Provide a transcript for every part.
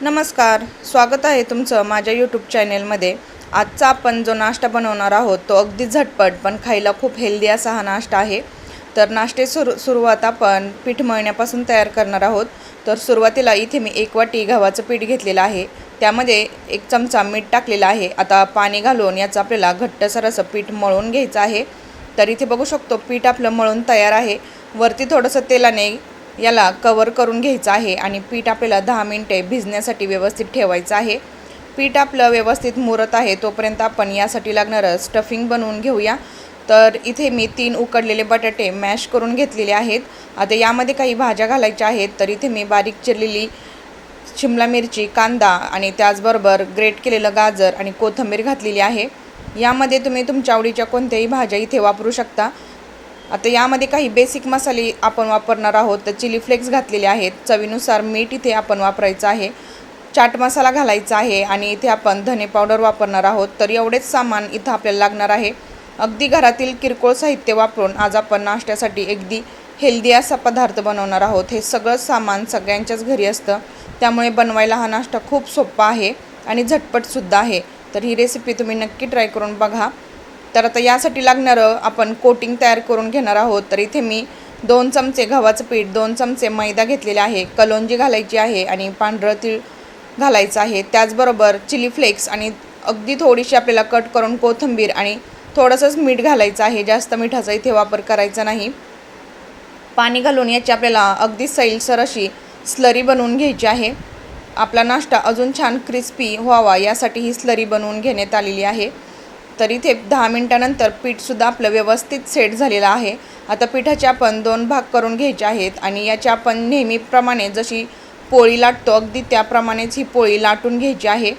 नमस्कार, स्वागत आहे तुमचं माझ्या यूट्यूब चॅनेलमध्ये। आजचा आपण जो नाश्ता बनवणार आहोत तो अगदी झटपट पण खायला खूप हेल्दी असा हा नाश्ता आहे। तर सुरुवात आपण पीठ मळण्यापासून तयार करणार आहोत। तर सुरुवातीला इथे मी 1 वाटी गव्हाचं पीठ घेतलेलं आहे, त्यामध्ये 1 चमचा मीठ टाकलेलं आहे। आता पाणी घालून याचं आपल्याला घट्टसर असं पीठ मळून घ्यायचं आहे। तर इथे बघू शकतो पीठ आपलं मळून तयार आहे। वरती थोडंसं तेलाने याला कवर करून घ्यायचं आहे आणि पीठ आपल्याला 10 मिनिटे भिजण्यासाठी व्यवस्थित ठेवायचं आहे। पीठ आपलं व्यवस्थित मुरत आहे तोपर्यंत आपण यासाठी लागणारं स्टफिंग बनवून घेऊया। तर इथे मी 3 उकडलेले बटाटे मॅश करून घेतलेले आहेत। आता यामध्ये काही भाज्या घालायच्या आहेत। तर इथे मी बारीक चिरलेली शिमला मिरची, कांदा आणि त्याचबरोबर ग्रेट केलेलं गाजर आणि कोथिंबीर घातलेली आहे। यामध्ये तुम्ही तुमच्या आवडीच्या कोणत्याही भाज्या इथे वापरू शकता। आता यामध्ये काही बेसिक मसाले आपण वापरणार आहोत। तर चिली फ्लेक्स घातलेले आहेत, चवीनुसार मीठ इथे आपण वापरायचं आहे, चाट मसाला घालायचा आहे आणि इथे आपण धने पावडर वापरणार आहोत। तर एवढेच सामान इथं आपल्याला लागणार आहे। अगदी घरातील किरकोळ साहित्य वापरून आज आपण नाश्त्यासाठी अगदी हेल्दी असा पदार्थ बनवणार आहोत। हे सगळं सामान सगळ्यांच्याच घरी असतं, त्यामुळे बनवायला हा नाश्ता खूप सोपा आहे आणि झटपटसुद्धा आहे। तर ही रेसिपी तुम्ही नक्की ट्राय करून बघा। तर आता यासाठी लागणारं आपण कोटिंग तयार करून घेणार आहोत। तर इथे मी 2 चमचे गव्हाचं पीठ, 2 चमचे मैदा घेतलेले आहे, कलोंजी घालायची आहे आणि पांढरं तीळ घालायचं आहे। त्याचबरोबर चिली फ्लेक्स आणि अगदी थोडीशी आपल्याला कट करून कोथिंबीर आणि थोडंसंच मीठ घालायचं आहे, जास्त मिठाचा इथे वापर करायचा नाही। पाणी घालून याची आपल्याला अगदी सैलसर अशी स्लरी बनवून घ्यायची आहे। आपला नाश्ता अजून छान क्रिस्पी व्हावा यासाठी ही स्लरी बनवून घेण्यात आलेली आहे। तर इथे 10 मिनिटानंतर पीठसुद्धा आपलं व्यवस्थित सेट झालेलं आहे। आता पिठाचे आपण 2 भाग करून घ्यायचे आहेत आणि याची आपण नेहमीप्रमाणे जशी पोळी लाटतो अगदी त्याप्रमाणेच ही पोळी लाटून घ्यायची आहे।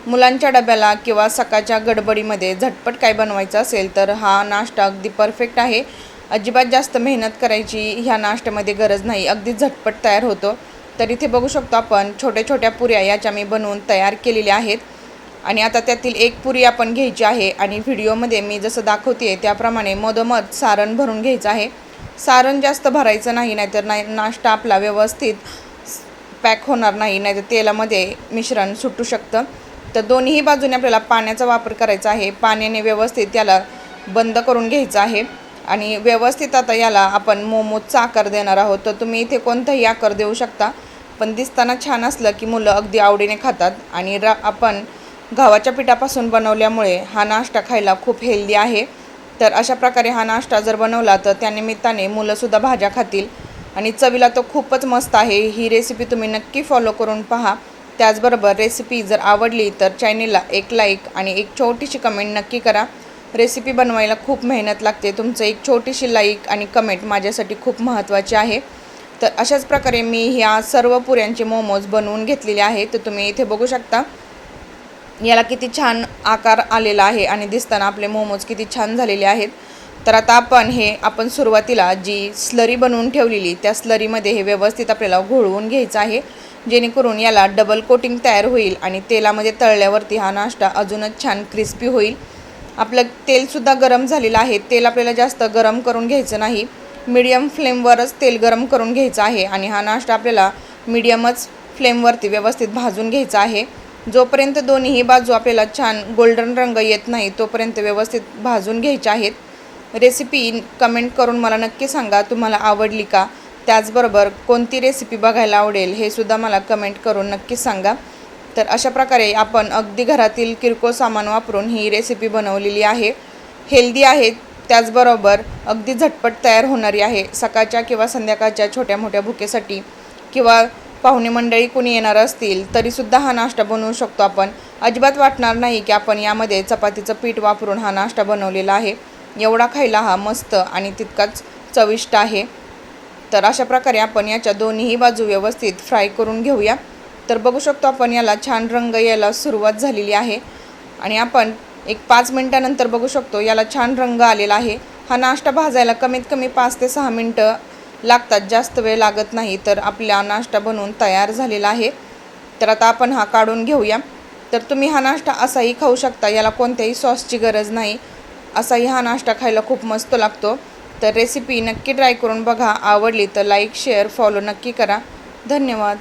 मुलांच्या डब्याला किंवा सकाळच्या गडबडीमध्ये झटपट काय बनवायचं असेल तर हा नाश्ता अगदी परफेक्ट आहे। अजिबात जास्त मेहनत करायची ह्या नाश्त्यामध्ये गरज नाही, अगदी झटपट तयार होतो। तर इथे बघू शकतो आपण छोट्या छोट्या पुऱ्या याच्या मी बनवून तयार केलेल्या आहेत आणि आता त्यातील 1 पुरी आपण घ्यायची आहे आणि व्हिडिओमध्ये मी जसं दाखवते त्याप्रमाणे मधोमध सारण भरून घ्यायचं आहे। सारण जास्त भरायचं नाही, नाहीतर नाश्ता आपला व्यवस्थित पॅक होणार नाही, नाहीतर तेलामध्ये मिश्रण सुटू शकतं। तर दोन्ही बाजूने आपल्याला पाण्याचा वापर करायचा आहे। पाण्याने व्यवस्थित त्याला बंद करून घ्यायचं आहे आणि व्यवस्थित आता याला आपण मोमोजचा आकार देणार आहोत। तर तुम्ही इथे कोणताही आकार देऊ शकता, पण दिसताना छान असलं की मुलं अगदी आवडीने खातात आणि आपण गव्हाच्या पिठापासून बनवल्यामुळे हा नाश्ता खायला खूप हेल्दी आहे। तर अशा प्रकारे हा नाश्ता जर बनवला तर त्यानिमित्ताने मुलंसुद्धा भाज्या खातील आणि चवीला तो खूपच मस्त आहे। ही रेसिपी तुम्ही नक्की फॉलो करून पहा। त्याचबरोबर रेसिपी जर आवडली तर चॅनेलला 1 लाईक आणि 1 छोटीशी कमेंट नक्की करा। रेसिपी बनवायला खूप मेहनत लागते, तुमचं 1 छोटीशी लाईक आणि कमेंट माझ्यासाठी खूप महत्त्वाची आहे। तर अशाच प्रकारे मी ह्या सर्व पुऱ्यांचे मोमोज बनवून घेतलेले आहेत। तर तुम्ही इथे बघू शकता याला किती छान आकार आलेला आहे आणि दिसताना आपले मोमोज किती छान झालेले आहेत। तर आता आपण सुरुवातीला जी स्लरी बनवून ठेवलेली त्या स्लरीमध्ये हे व्यवस्थित आपल्याला घोळवून घ्यायचं आहे, जेणेकरून याला डबल कोटिंग तयार होईल आणि तेलामध्ये तळल्यावरती हा नाश्ता अजूनच छान क्रिस्पी होईल। आपलं तेलसुद्धा गरम झालेलं आहे, तेल आपल्याला जास्त गरम करून घ्यायचं नाही, मीडियम फ्लेमवरच तेल गरम करून घ्यायचं आहे आणि हा नाश्ता आपल्याला मीडियमच फ्लेमवरती व्यवस्थित भाजून घ्यायचा आहे। जोपर्यंत दोन्ही बाजू आपल्याला छान गोल्डन रंग येत नाही तोपर्यंत व्यवस्थित भाजून घ्यायचे आहेत। रेसिपी कमेंट करून मला नक्की सांगा तुम्हाला आवडली का, त्याचबरोबर कोणती रेसिपी बघायला आवडेल हे सुद्धा मला कमेंट करून नक्की सांगा। तर अशा प्रकारे आपण अगदी घरातील किरकोळ सामान वापरून ही रेसिपी बनवलेली आहे, हेल्दी आहे, त्याचबरोबर अगदी झटपट तयार होणारी आहे। सकाळच्या किंवा संध्याकाळच्या छोट्या मोठ्या भुकेसाठी किंवा पाहुणे मंडळी कोणी येणार असतील तरीसुद्धा हा नाश्ता बनवू शकतो आपण। अजिबात वाटणार नाही की आपण यामध्ये चपातीचं पीठ वापरून हा नाश्ता बनवलेला आहे। एवढा खायला हा मस्त आणि तितकाच चविष्ट आहे। तर अशा प्रकारे आपण याच्या दोन्ही बाजू व्यवस्थित फ्राय करून घेऊया। तर बघू शकतो आपण याला छान रंग यायला सुरुवात झालेली आहे आणि आपण 5 मिनिटानंतर बघू शकतो याला छान रंग आलेला आहे। हा नाश्ता भाजायला कमीत कमी 5 ते 6 मिनटं लागतात, जास्त वेळ लागत नाही। तर आपला नाश्ता बनवून तयार झालेला आहे। तर आता आपण हा काढून घेऊया। तर तुम्ही हा नाश्ता असाही खाऊ शकता, याला कोणत्याही सॉसची गरज नाही, असाही हा नाश्ता खायला खूप मस्त लागतो। तर रेसिपी नक्की ट्राय करून बघा, आवडली तर लाईक शेअर फॉलो नक्की करा। धन्यवाद।